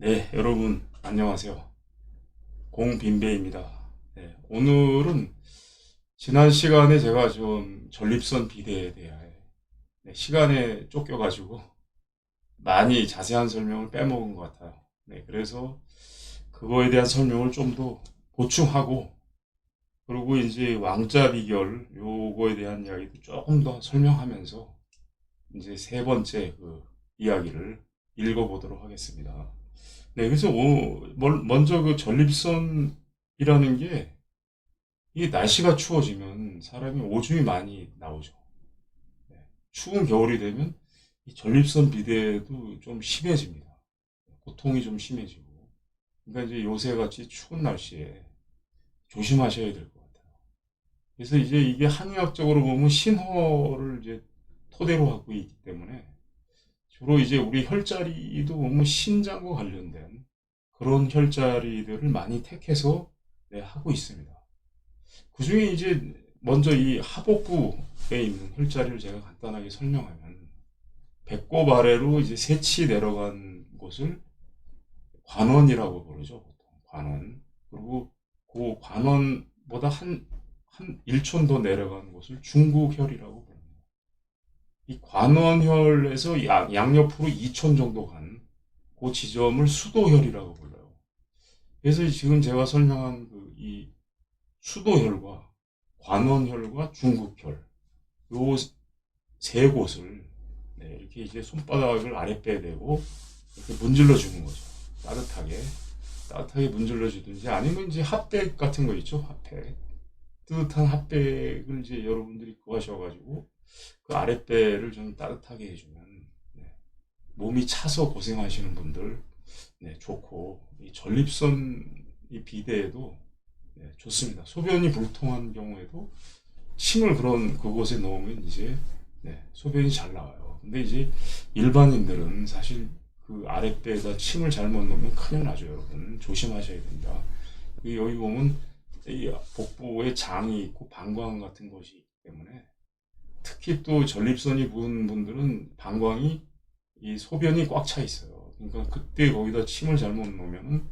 네, 여러분 안녕하세요. 공빈배입니다. 네, 오늘은 지난 시간에 제가 좀 전립선 비대에 대해 시간에 쫓겨가지고 많이 자세한 설명을 빼먹은 것 같아요. 네, 그래서 그거에 대한 설명을 좀 더 보충하고, 그리고 이제 왕자 비결 요거에 대한 이야기도 조금 더 설명하면서 이제 세 번째 그 이야기를 읽어보도록 하겠습니다. 네, 그래서 먼저 그 전립선이라는 게, 이 날씨가 추워지면 사람이 오줌이 많이 나오죠. 네, 추운 겨울이 되면 이 전립선 비대도 좀 심해집니다. 고통이 좀 심해지고. 그러니까 이제 요새 같이 추운 날씨에 조심하셔야 될 것 같아요. 그래서 이제 이게 한의학적으로 보면 신호를 이제 토대로 하고 있기 때문에, 주로 이제 우리 혈자리도 보면 신장과 관련된 그런 혈자리들을 많이 택해서 하고 있습니다. 그 중에 이제 먼저 이 하복부에 있는 혈자리를 제가 간단하게 설명하면, 배꼽 아래로 이제 새치 내려간 곳을 관원이라고 부르죠, 보통. 관원. 그리고 그 관원보다 한 1촌 더 내려간 곳을 중국혈이라고 부릅니다. 이 관원혈에서 양옆으로 2촌 정도 간 그 지점을 수도혈이라고 불러요. 그래서 지금 제가 설명한 이 수도혈과 관원혈과 중국혈, 요 세 곳을 이렇게 이제 손바닥을 아랫배에 대고 이렇게 문질러 주는 거죠. 따뜻하게 문질러 주든지, 아니면 이제 핫팩 같은 거 있죠. 핫팩, 뜨뜻한 핫팩을 이제 여러분들이 구하셔가지고 그 아랫배를 좀 따뜻하게 해주면, 몸이 차서 고생하시는 분들 좋고, 이 전립선 이 비대에도 좋습니다. 소변이 불통한 경우에도 침을 그곳에 넣으면 이제 소변이 잘 나와요. 근데 이제 일반인들은 사실 그 아랫배에다 침을 잘못 넣으면 큰일 나죠, 여러분. 조심하셔야 됩니다. 여기 보면 이 복부에 장이 있고 방광 같은 것이 있기 때문에, 특히 또 전립선이 부은 분들은 방광이, 이 소변이 꽉 차 있어요. 그러니까 그때 거기다 침을 잘못 넣으면은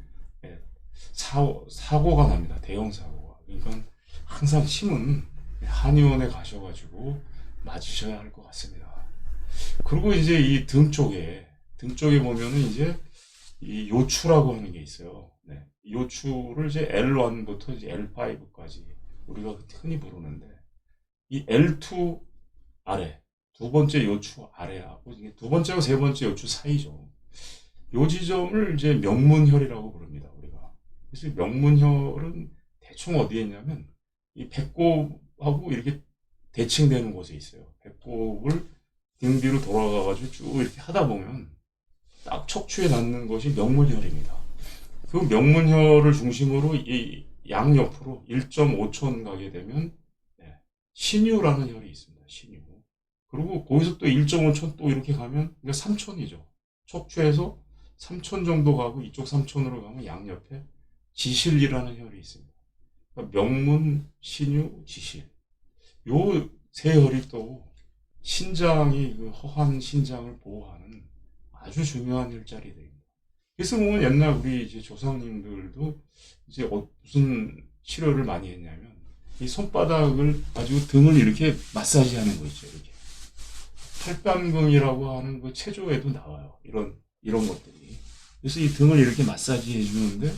사고가 납니다. 대형 사고가. 그러니까 항상 침은 한의원에 가셔가지고 맞으셔야 할 것 같습니다. 그리고 이제 이 등 쪽에 보면은 이제 이 요추라고 하는 게 있어요. 네. 요추를 이제 L1부터 이제 L5까지 우리가 흔히 부르는데, 이 L2 아래, 두 번째 요추 아래하고 이게 두 번째와 세 번째 요추 사이죠. 요 지점을 이제 명문혈이라고 부릅니다, 우리가. 그래서 명문혈은 대충 어디에 있냐면, 이 배꼽하고 이렇게 대칭되는 곳에 있어요. 배꼽을 등 뒤로 돌아가가지고 쭉 이렇게 하다 보면 딱 척추에 닿는 것이 명문혈입니다. 그 명문혈을 중심으로 이 양옆으로 1.5촌 가게 되면 신유라는 혈이 있습니다. 신유. 그리고 거기서 또 1.5촌 또 이렇게 가면, 그러니까 3촌이죠. 척추에서 3촌 정도 가고 이쪽 3촌으로 가면 양옆에 지실이라는 혈이 있습니다. 그러니까 명문, 신유, 지실. 요 세 혈이 또 신장이, 그 허한 신장을 보호하는 아주 중요한 혈자리들입니다. 그래서 보면 옛날 우리 이제 조상님들도 이제 무슨 치료를 많이 했냐면, 이 손바닥을 가지고 등을 이렇게 마사지하는 거 있죠. 이렇게 팔방근이라고 하는 그 체조에도 나와요. 이런 것들이. 그래서 이 등을 이렇게 마사지 해주는데,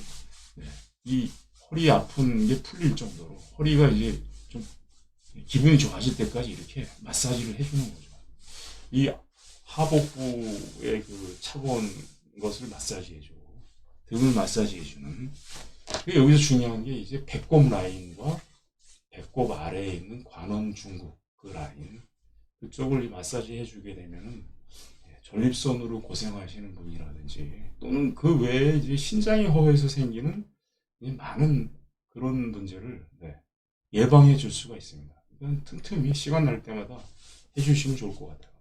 이 허리 아픈 게 풀릴 정도로, 허리가 이제 좀 기분이 좋아질 때까지 이렇게 마사지를 해주는 거죠. 이 하복부의 그 차가운 것을 마사지해주고, 등을 마사지해주는. 여기서 중요한 게 이제 배꼽 라인과 배꼽 아래에 있는 관원 중국 그 라인, 그쪽을 마사지 해주게 되면은 전립선으로 고생하시는 분이라든지, 또는 그 외에 이제 신장이 허해서 생기는 많은 그런 문제를 예방해 줄 수가 있습니다. 이건 틈틈이 시간 날 때마다 해주시면 좋을 것 같아요.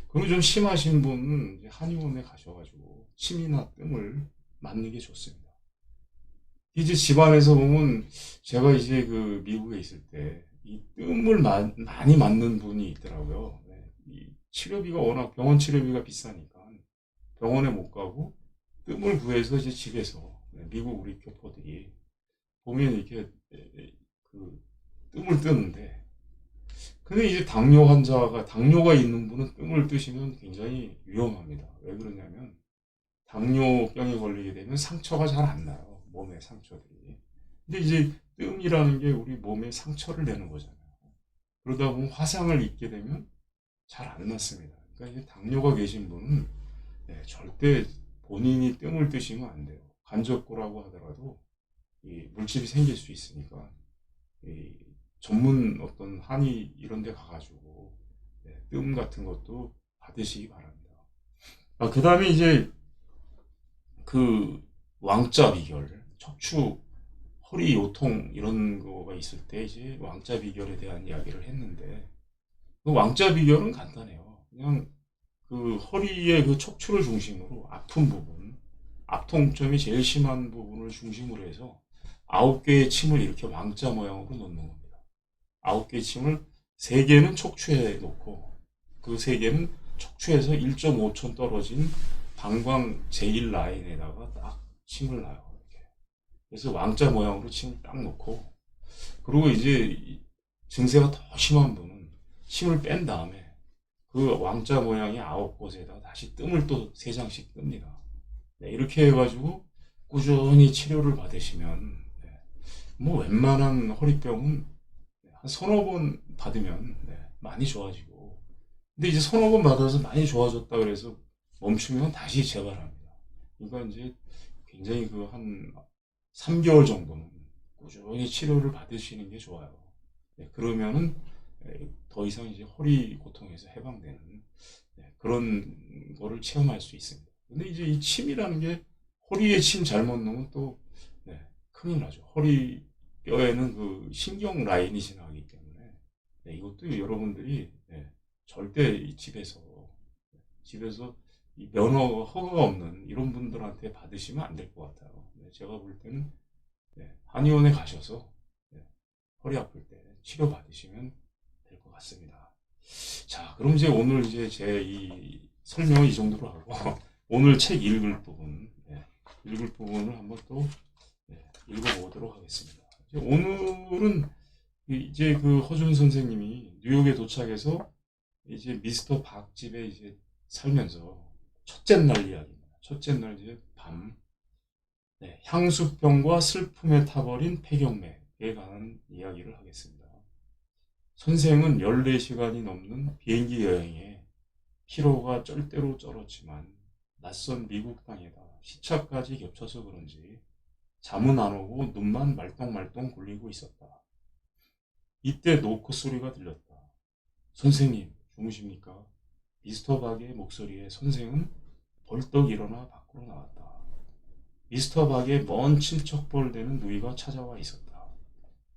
그리고 좀 심하신 분은 이제 한의원에 가셔가지고 침이나 뜸을 맞는 게 좋습니다. 이제 집안에서 보면, 제가 이제 그 미국에 있을 때 이 뜸을 많이 맞는 분이 있더라고요. 이 치료비가 워낙 병원 치료비가 비싸니까 병원에 못 가고 뜸을 구해서 이제 집에서 미국 우리 교포들이 보면 이렇게 그 뜸을 뜨는데, 근데 이제 당뇨가 있는 분은 뜸을 뜨시면 굉장히 위험합니다. 왜 그러냐면 당뇨병에 걸리게 되면 상처가 잘 안 나요. 몸에 상처들이. 근데 이제 뜸이라는 게 우리 몸에 상처를 내는 거잖아요. 그러다 보면 화상을 입게 되면 잘 안 났습니다. 그러니까 이제 당뇨가 계신 분은 절대 본인이 뜸을 뜨시면 안 돼요. 간접고라고 하더라도 이 물집이 생길 수 있으니까 이 전문 어떤 한의 이런 데 가가지고 뜸 같은 것도 받으시기 바랍니다. 그 다음에 이제 그 왕자 비결, 척추, 허리 요통 이런 거가 있을 때 이제 왕자 비결에 대한 이야기를 했는데, 그 왕자 비결은 간단해요. 그냥 그 허리의 그 척추를 중심으로 아픈 부분, 압통점이 제일 심한 부분을 중심으로 해서 9개의 침을 이렇게 왕자 모양으로 놓는 겁니다. 9개의 침을 3개는 척추에 놓고 그 3개는 척추에서 1.5천 떨어진 방광 제1 라인에다가 딱 침을 놔요. 이렇게. 그래서 왕자 모양으로 침을 딱 놓고, 그리고 이제 증세가 더 심한 분은 침을 뺀 다음에 그 왕자 모양의 9곳에다 다시 뜸을 또 3장씩 뜹니다. 네, 이렇게 해가지고 꾸준히 치료를 받으시면 뭐 웬만한 허리병은 한 서너 번 받으면 많이 좋아지고, 근데 이제 서너 번 받아서 많이 좋아졌다 그래서 멈추면 다시 재발합니다. 그러니까 이제 굉장히 그 한 3개월 정도는 꾸준히 치료를 받으시는 게 좋아요. 그러면은 더 이상 이제 허리 고통에서 해방되는 그런 거를 체험할 수 있습니다. 근데 이제 이 침이라는 게 허리에 침 잘못 넣으면 또 큰일 나죠. 허리 뼈에는 그 신경 라인이 지나가기 때문에 이것도 여러분들이 절대 집에서 이 면허 허가가 없는 이런 분들한테 받으시면 안 될 것 같아요. 제가 볼 때는 한의원에 가셔서 허리 아플 때 치료 받으시면 될 것 같습니다. 자, 그럼 이제 오늘 이제 제 이 설명을 이 정도로 하고 오늘 책 읽을 부분을 한번 또 읽어보도록 하겠습니다. 오늘은 이제 그 허준 선생님이 뉴욕에 도착해서 이제 미스터 박 집에 이제 살면서 첫째 날 이야기입니다. 첫째 날 이제 밤, 향수병과 슬픔에 타버린 폐경맥에 관한 이야기를 하겠습니다. 선생은 14시간이 넘는 비행기 여행에 피로가 쩔대로 쩔었지만 낯선 미국 땅에다 시차까지 겹쳐서 그런지 잠은 안 오고 눈만 말똥말똥 굴리고 있었다. 이때 노크 소리가 들렸다. 선생님, 주무십니까? 미스터 박의 목소리에 선생은 벌떡 일어나 밖으로 나왔다. 미스터 박의 먼 친척벌 되는 누이가 찾아와 있었다.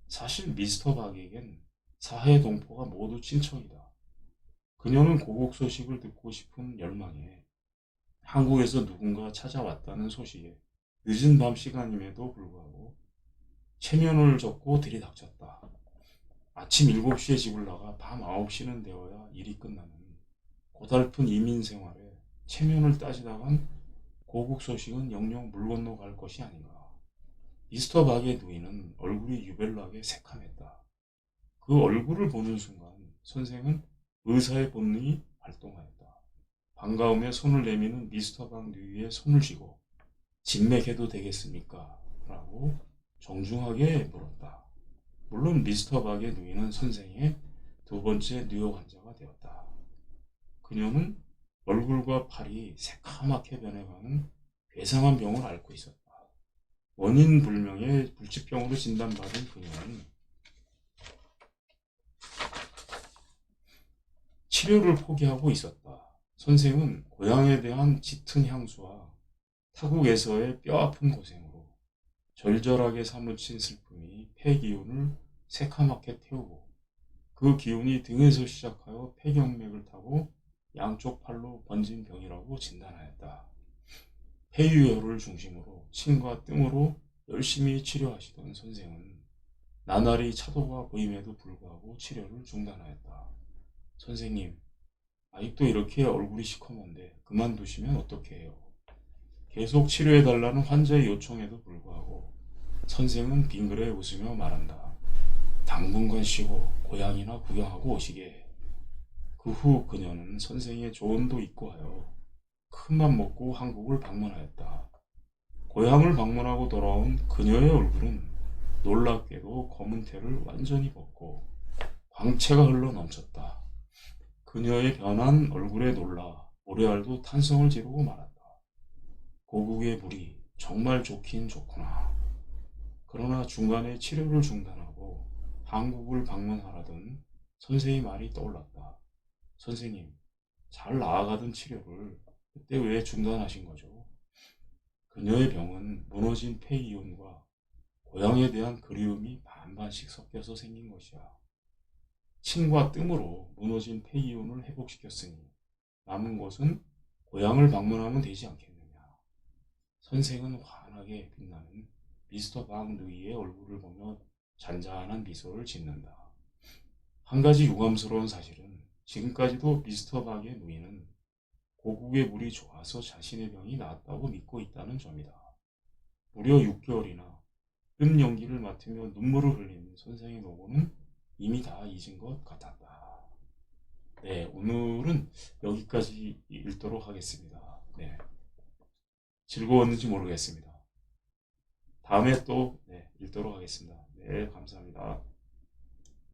사실 미스터 박에겐 사해 동포가 모두 친척이다. 그녀는 고국 소식을 듣고 싶은 열망에 한국에서 누군가 찾아왔다는 소식에 늦은 밤 시간임에도 불구하고 체면을 접고 들이닥쳤다. 아침 7시에 집을 나가 밤 9시는 되어야 일이 끝나는 고달픈 이민 생활에 체면을 따지다간 고국 소식은 영영 물 건너 갈 것이 아닌가. 미스터 박의 누이는 얼굴이 유별나게 새카맸다. 그 얼굴을 보는 순간 선생은 의사의 본능이 발동하였다. 반가움에 손을 내미는 미스터 박 누이의 손을 쥐고 진맥해도 되겠습니까? 라고 정중하게 물었다. 물론 미스터 박의 누이는 선생의 2번째 뉴욕 환자가 되었다. 그녀는 얼굴과 팔이 새카맣게 변해가는 괴상한 병을 앓고 있었다. 원인 불명의 불치병으로 진단받은 그녀는 치료를 포기하고 있었다. 선생은 고향에 대한 짙은 향수와 타국에서의 뼈아픈 고생으로 절절하게 사무친 슬픔이 폐 기운을 새카맣게 태우고 그 기운이 등에서 시작하여 폐경맥을 타고 양쪽 팔로 번진 병이라고 진단하였다. 폐유혈을 중심으로 침과 뜸으로 열심히 치료하시던 선생은 나날이 차도가 보임에도 불구하고 치료를 중단하였다. 선생님, 아직도 이렇게 얼굴이 시커먼데 그만두시면 어떻게 해요? 계속 치료해달라는 환자의 요청에도 불구하고 선생은 빙그레 웃으며 말한다. 당분간 쉬고 고향이나 구경하고 오시게. 그 후 그녀는 선생의 조언도 잊고 하여 큰맘 먹고 한국을 방문하였다. 고향을 방문하고 돌아온 그녀의 얼굴은 놀랍게도 검은 태를 완전히 벗고 광채가 흘러 넘쳤다. 그녀의 변한 얼굴에 놀라 모래알도 탄성을 지르고 말았다. 고국의 물이 정말 좋긴 좋구나. 그러나 중간에 치료를 중단하고 한국을 방문하라던 선생의 말이 떠올랐다. 선생님, 잘 나아가던 치료를 그때 왜 중단하신 거죠? 그녀의 병은 무너진 폐이온과 고향에 대한 그리움이 반반씩 섞여서 생긴 것이야. 침과 뜸으로 무너진 폐이온을 회복시켰으니 남은 것은 고향을 방문하면 되지 않겠느냐. 선생은 환하게 빛나는 미스터 박 누이의 얼굴을 보며 잔잔한 미소를 짓는다. 한 가지 유감스러운 사실은 지금까지도 미스터 박의 누이는 고국의 물이 좋아서 자신의 병이 나았다고 믿고 있다는 점이다. 무려 6개월이나 뜸 연기를 맡으며 눈물을 흘린 선생의 노고는 이미 다 잊은 것 같았다. 네, 오늘은 여기까지 읽도록 하겠습니다. 네, 즐거웠는지 모르겠습니다. 다음에 또 읽도록 하겠습니다. 네, 감사합니다.